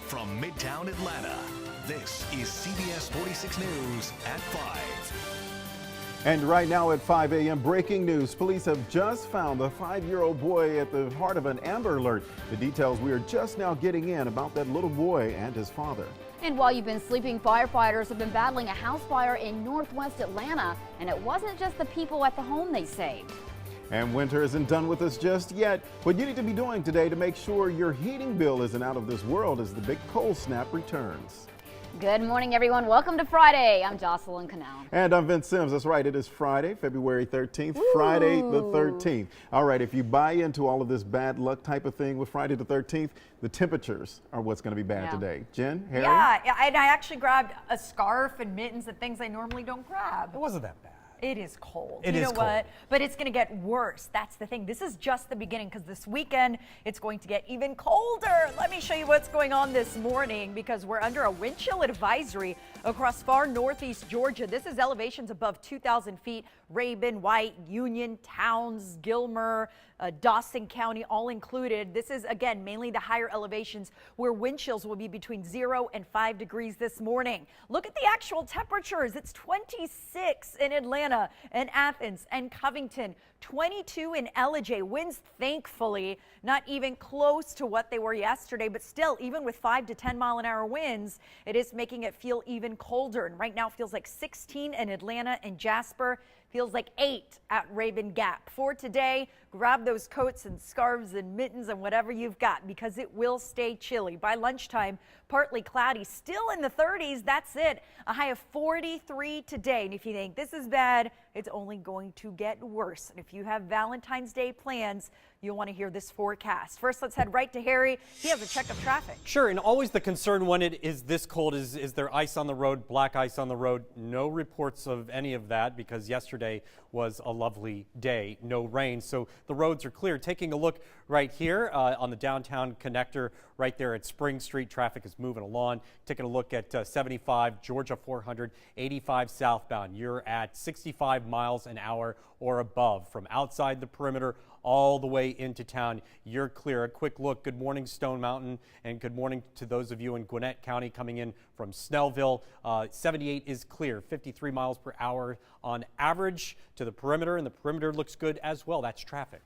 From Midtown Atlanta, this is CBS 46 News at 5. And right now at 5 a.m., breaking news. Police have just found the 5-year-old boy at the heart of an Amber Alert. The details we are just now getting in about that little boy and his father. And while you've been sleeping, firefighters have been battling a house fire in northwest Atlanta. And it wasn't just the people at the home they saved. And winter isn't done with us just yet. What you need to be doing today to make sure your heating bill isn't out of this world as the big cold snap returns. Good morning, everyone. Welcome to Friday. I'm Jocelyn Cannell. And I'm Vince Sims. That's right. It is Friday, February 13th. Ooh. Friday the 13th. All right. If you buy into all of this bad luck type of thing with Friday the 13th, the temperatures are what's going to be bad today. Jen, Harry? Yeah, and I actually grabbed a scarf and mittens and things I normally don't grab. It wasn't that bad. It is cold. It is cold. You know what? But it's going to get worse. That's the thing. This is just the beginning because this weekend it's going to get even colder. Let me show you what's going on this morning because we're under a wind chill advisory across far northeast Georgia. This is elevations above 2,000 feet. Rabun, White, Union, Towns, Gilmer, Dawson County, all included. This is, again, mainly the higher elevations where wind chills will be between 0 and 5 degrees this morning. Look at the actual temperatures. It's 26 in Atlanta and Athens and Covington, 22 in Ellijay. Winds, thankfully, not even close to what they were yesterday, but still, even with 5 to 10 mile an hour winds, it is making it feel even colder. And right now it feels like 16 in Atlanta and Jasper. Feels like 8 at Rabun Gap. For today, grab those coats and scarves and mittens and whatever you've got because it will stay chilly. By lunchtime, partly cloudy, still in the 30s. That's it. A high of 43 today. And if you think this is bad, it's only going to get worse. And if you have Valentine's Day plans, you'll want to hear this forecast. First, let's head right to Harry. He has a check of traffic. Sure, and always the concern when it is this cold is there ice on the road, black ice on the road. No reports of any of that because yesterday was a lovely day, no rain. So the roads are clear. Taking a look right here on the downtown connector right there at Spring Street, traffic is moving along. Taking a look at 75 Georgia 400, 85 southbound. You're at 65 miles an hour or above from outside the perimeter all the way into town. You're clear. A quick look. Good morning, Stone Mountain, and good morning to those of you in Gwinnett County coming in from Snellville. 78 is clear, 53 miles per hour on average to the perimeter, and the perimeter looks good as well. That's traffic.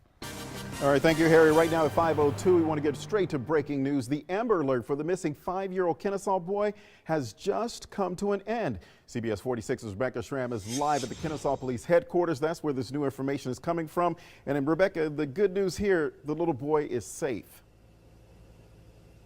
All right, thank you, Harry. Right now at 5:02, we want to get straight to breaking news. The Amber Alert for the missing 5-year-old Kennesaw boy has just come to an end. CBS 46's Rebecca Schramm is live at the Kennesaw Police Headquarters. That's where this new information is coming from. And Rebecca, the good news here, the little boy is safe.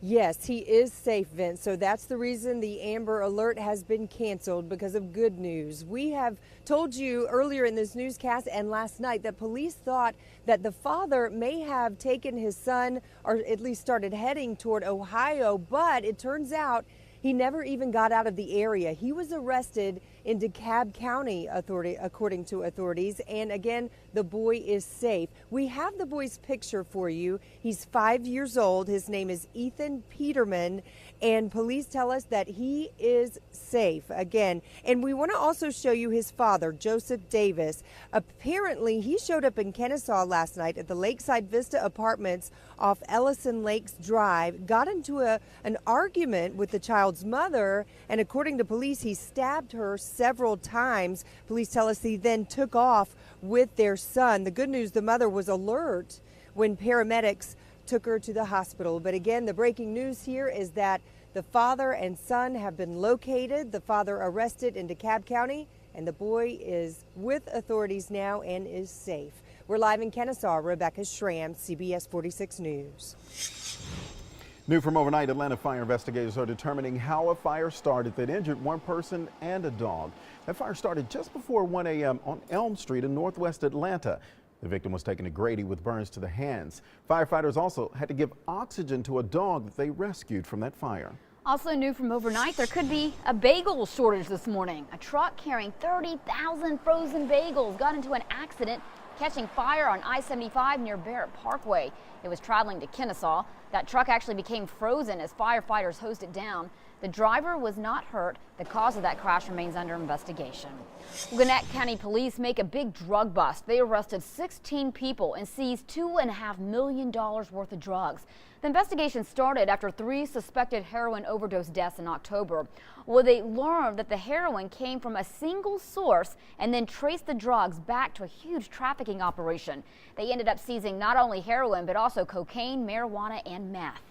Yes, he is safe, Vince. So that's the reason the Amber Alert has been canceled because of good news. We have told you earlier in this newscast and last night that police thought that the father may have taken his son or at least started heading toward Ohio, but it turns out he never even got out of the area. He was arrested in DeKalb County, according to authorities. And again, the boy is safe. We have the boy's picture for you. He's 5 years old. His name is Ethan Peterman. And police tell us that he is safe again. And we want to also show you his father, Joseph Davis. Apparently, he showed up in Kennesaw last night at the Lakeside Vista Apartments off Ellison Lakes Drive, got into an argument with the child's mother. And according to police, he stabbed her several times. Police tell us he then took off with their son. The good news, the mother was alert when paramedics took her to the hospital. But again, the breaking news here is that the father and son have been located. The father arrested in DeKalb County, and the boy is with authorities now and is safe. We're live in Kennesaw. Rebecca Schramm, CBS 46 News. New from overnight, Atlanta fire investigators are determining how a fire started that injured one person and a dog. That fire started just before 1 a.m. on Elm Street in northwest Atlanta. The victim was taken to Grady with burns to the hands. Firefighters also had to give oxygen to a dog that they rescued from that fire. Also new from overnight, there could be a bagel shortage this morning. A truck carrying 30,000 frozen bagels got into an accident catching fire on I-75 near Barrett Parkway. It was traveling to Kennesaw. That truck actually became frozen as firefighters hosed it down. The driver was not hurt. The cause of that crash remains under investigation. Gwinnett County Police make a big drug bust. They arrested 16 people and seized $2.5 million worth of drugs. The investigation started after 3 suspected heroin overdose deaths in October. Well, they learned that the heroin came from a single source and then traced the drugs back to a huge trafficking operation. They ended up seizing not only heroin, but also cocaine, marijuana, and meth.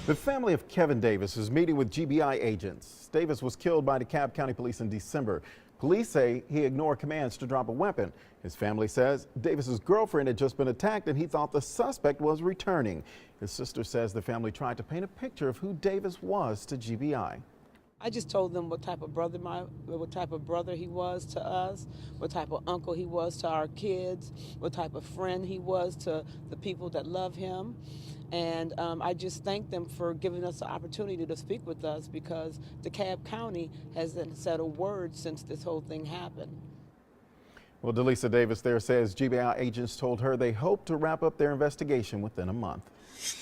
The family of Kevin Davis is meeting with GBI agents. Davis was killed by DeKalb County Police in December. Police say he ignored commands to drop a weapon. His family says Davis's girlfriend had just been attacked and he thought the suspect was returning. His sister says the family tried to paint a picture of who Davis was to GBI. I just told them what type of brother he was to us, what type of uncle he was to our kids, what type of friend he was to the people that love him. And I just thank them for giving us the opportunity to speak with us, because DeKalb County hasn't said a word since this whole thing happened. Well, Delisa Davis there says GBI agents told her they hope to wrap up their investigation within a month.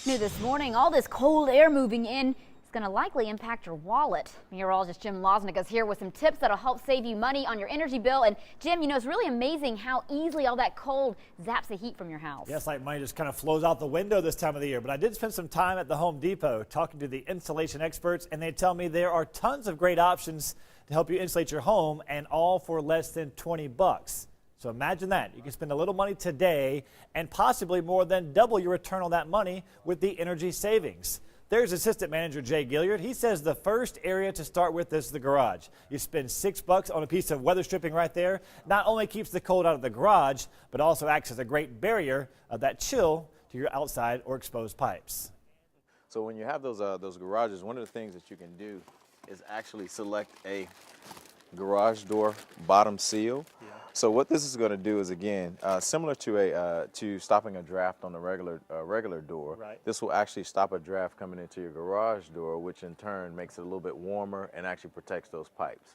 New this morning, all this cold air moving in is going to likely impact your wallet. Meteorologist Jim Losnick is here with some tips that'll help save you money on your energy bill. And Jim, you know, it's really amazing how easily all that cold zaps the heat from your house. Yes, like money just kind of flows out the window this time of the year. But I did spend some time at the Home Depot talking to the insulation experts, and they tell me there are tons of great options to help you insulate your home, and all for less than 20 bucks. So imagine that. You can spend a little money today and possibly more than double your return on that money with the energy savings. There's Assistant Manager Jay Gilliard. He says the first area to start with is the garage. You spend $6 on a piece of weather stripping right there. Not only keeps the cold out of the garage, but also acts as a great barrier of that chill to your outside or exposed pipes. So when you have those garages, one of the things that you can do is actually select a garage door bottom seal. Yeah. So what this is going to do is, again, similar to stopping a draft on a regular door. Right. This will actually stop a draft coming into your garage door, which in turn makes it a little bit warmer and actually protects those pipes.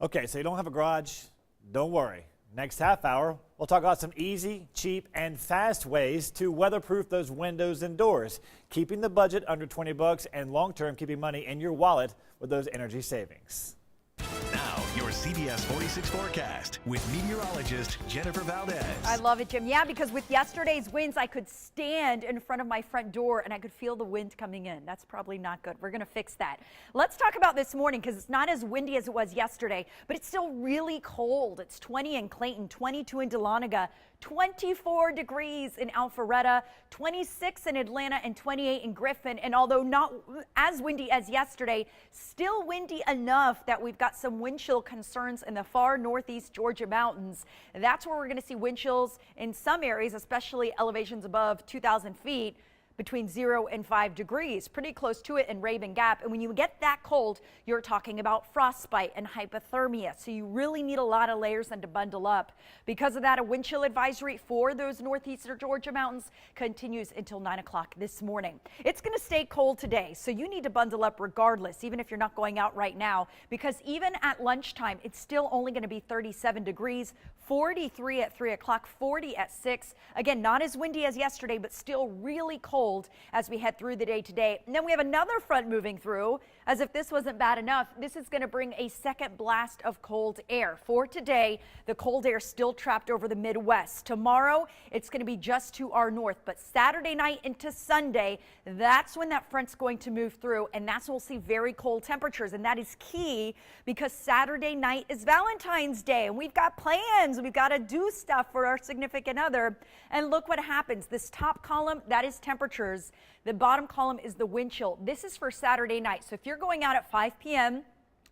Okay, so you don't have a garage? Don't worry. Next half hour, we'll talk about some easy, cheap, and fast ways to weatherproof those windows and doors, keeping the budget under 20 bucks and long-term keeping money in your wallet with those energy savings. Now, your CBS 46 forecast with meteorologist Jennifer Valdez. I love it, Jim. Yeah, because with yesterday's winds, I could stand in front of my front door and I could feel the wind coming in. That's probably not good. We're going to fix that. Let's talk about this morning, because it's not as windy as it was yesterday, but it's still really cold. It's 20 in Clayton, 22 in Dahlonega, 24 degrees in Alpharetta, 26 in Atlanta, and 28 in Griffin. And although not as windy as yesterday, still windy enough that we've got some wind chill concerns in the far northeast Georgia mountains. That's where we're going to see wind chills in some areas, especially elevations above 2,000 feet. Between 0 and 5 degrees, pretty close to it in Rabun Gap. And when you get that cold, you're talking about frostbite and hypothermia. So you really need a lot of layers and to bundle up. Because of that, a wind chill advisory for those northeastern Georgia mountains continues until 9 o'clock this morning. It's going to stay cold today, so you need to bundle up regardless, even if you're not going out right now, because even at lunchtime, it's still only going to be 37 degrees, 43 at 3 o'clock, 40 at 6. Again, not as windy as yesterday, but still really cold as we head through the day today. And then we have another front moving through. As if this wasn't bad enough, this is going to bring a second blast of cold air. For today, the cold air still trapped over the Midwest. Tomorrow, it's going to be just to our north. But Saturday night into Sunday, that's when that front's going to move through. And that's when we'll see very cold temperatures. And that is key, because Saturday night is Valentine's Day. And we've got plans. We've got to do stuff for our significant other. And look what happens. This top column, that is temperatures. The bottom column is the wind chill. This is for Saturday night. So if you're going out at 5 p.m.,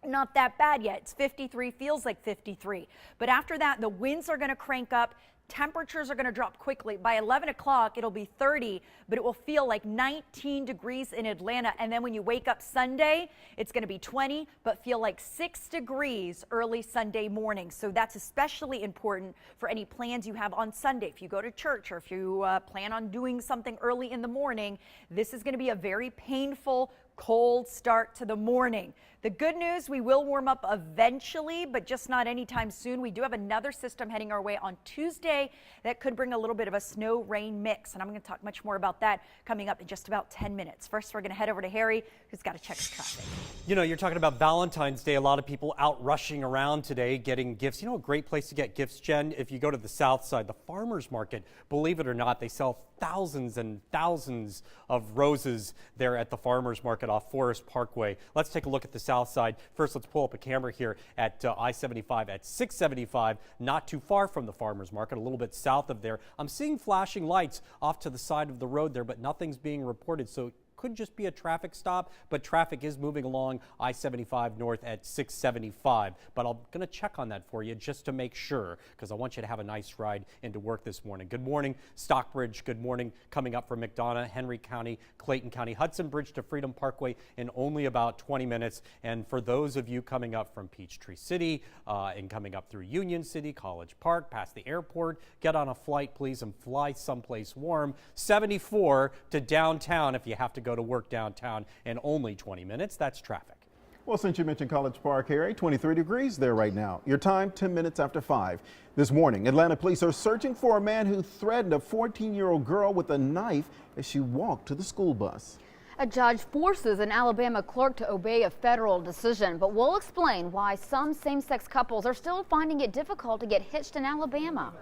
not that bad yet. It's 53, feels like 53. But after that, the winds are going to crank up. Temperatures are going to drop quickly. By 11 o'clock, it'll be 30, but it will feel like 19 degrees in Atlanta. And then when you wake up Sunday, it's going to be 20, but feel like 6 degrees early Sunday morning. So that's especially important for any plans you have on Sunday. If you go to church or if you plan on doing something early in the morning, this is going to be a very painful, Cold start to the morning. The good news, we will warm up eventually, but just not anytime soon. We do have another system heading our way on Tuesday that could bring a little bit of a snow rain mix. And I'm going to talk much more about that coming up in just about 10 minutes. First, we're going to head over to Harry, who's got to check the traffic. You know, you're talking about Valentine's Day. A lot of people out rushing around today getting gifts. You know, a great place to get gifts, Jen, if you go to the south side, the farmers market, believe it or not, they sell thousands and thousands of roses there at the farmers market off Forest Parkway. Let's take a look at the south side. First, let's pull up a camera here at I-75 at 675, not too far from the farmers market, a little bit south of there. I'm seeing flashing lights off to the side of the road there, but nothing's being reported. So could just be a traffic stop, but traffic is moving along I-75 north at 675. But I'm going to check on that for you just to make sure, because I want you to have a nice ride into work this morning. Good morning, Stockbridge. Good morning. Coming up from McDonough, Henry County, Clayton County, Hudson Bridge to Freedom Parkway in only about 20 minutes. And for those of you coming up from Peachtree City and coming up through Union City, College Park, past the airport, get on a flight, please, and fly someplace warm. 74 to downtown if you have to go to work downtown in only 20 minutes. That's traffic. Well, since you mentioned College Park, Harry, 23 degrees there right now. Your time, 10 minutes after 5. This morning, Atlanta police are searching for a man who threatened a 14-year-old girl with a knife as she walked to the school bus. A judge forces an Alabama clerk to obey a federal decision, but we'll explain why some same-sex couples are still finding it difficult to get hitched in Alabama.